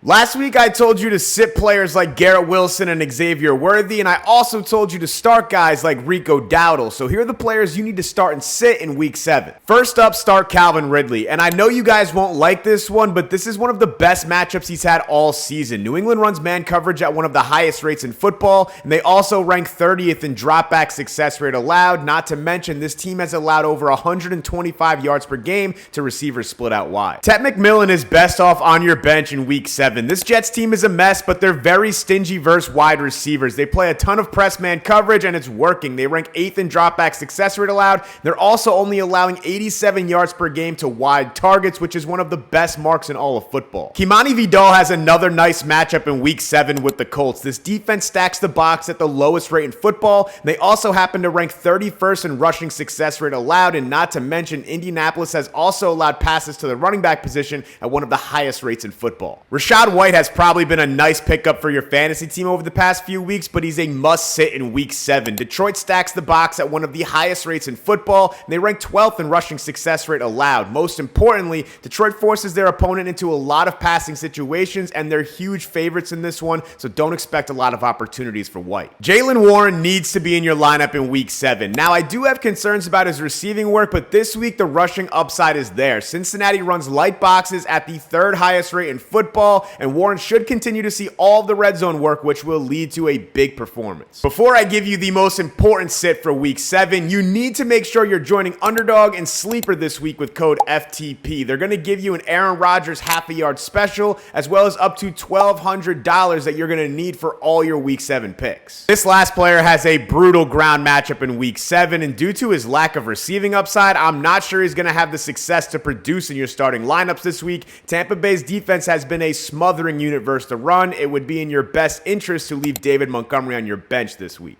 Last week, I told you to sit players like Garrett Wilson and Xavier Worthy, and I also told you to start guys like Rico Dowdle. So here are the players you need to start and sit in Week 7. First up, start Calvin Ridley. And I know you guys won't like this one, but this is one of the best matchups he's had all season. New England runs man coverage at one of the highest rates in football, and they also rank 30th in dropback success rate allowed. Not to mention, this team has allowed over 125 yards per game to receivers split out wide. Ted McMillan is best off on your bench in Week 7. This Jets team is a mess, but they're very stingy versus wide receivers. They play a ton of press man coverage, and it's working. They rank 8th in dropback success rate allowed. They're also only allowing 87 yards per game to wide targets, which is one of the best marks in all of football. Kimani Vidal has another nice matchup in Week 7 with the Colts. This defense stacks the box at the lowest rate in football. They also happen to rank 31st in rushing success rate allowed, and not to mention, Indianapolis has also allowed passes to the running back position at one of the highest rates in football. Rachaad White has probably been a nice pickup for your fantasy team over the past few weeks, but he's a must-sit in Week 7. Detroit stacks the box at one of the highest rates in football, and they rank 12th in rushing success rate allowed. Most importantly, Detroit forces their opponent into a lot of passing situations, and they're huge favorites in this one, so don't expect a lot of opportunities for White. Jaylen Warren needs to be in your lineup in Week 7. Now, I do have concerns about his receiving work, but this week the rushing upside is there. Cincinnati runs light boxes at the 3rd highest rate in football, and Warren should continue to see all of the red zone work, which will lead to a big performance. Before I give you the most important sit for Week 7, you need to make sure you're joining Underdog and Sleeper this week with code FTP. They're going to give you an Aaron Rodgers half a yard special, as well as up to $1,200 that you're going to need for all your Week 7 picks. This last player has a brutal ground matchup in Week 7, and due to his lack of receiving upside, I'm not sure he's going to have the success to produce in your starting lineups this week. Tampa Bay's defense has been a smothering unit versus the run. It would be in your best interest to leave David Montgomery on your bench this week.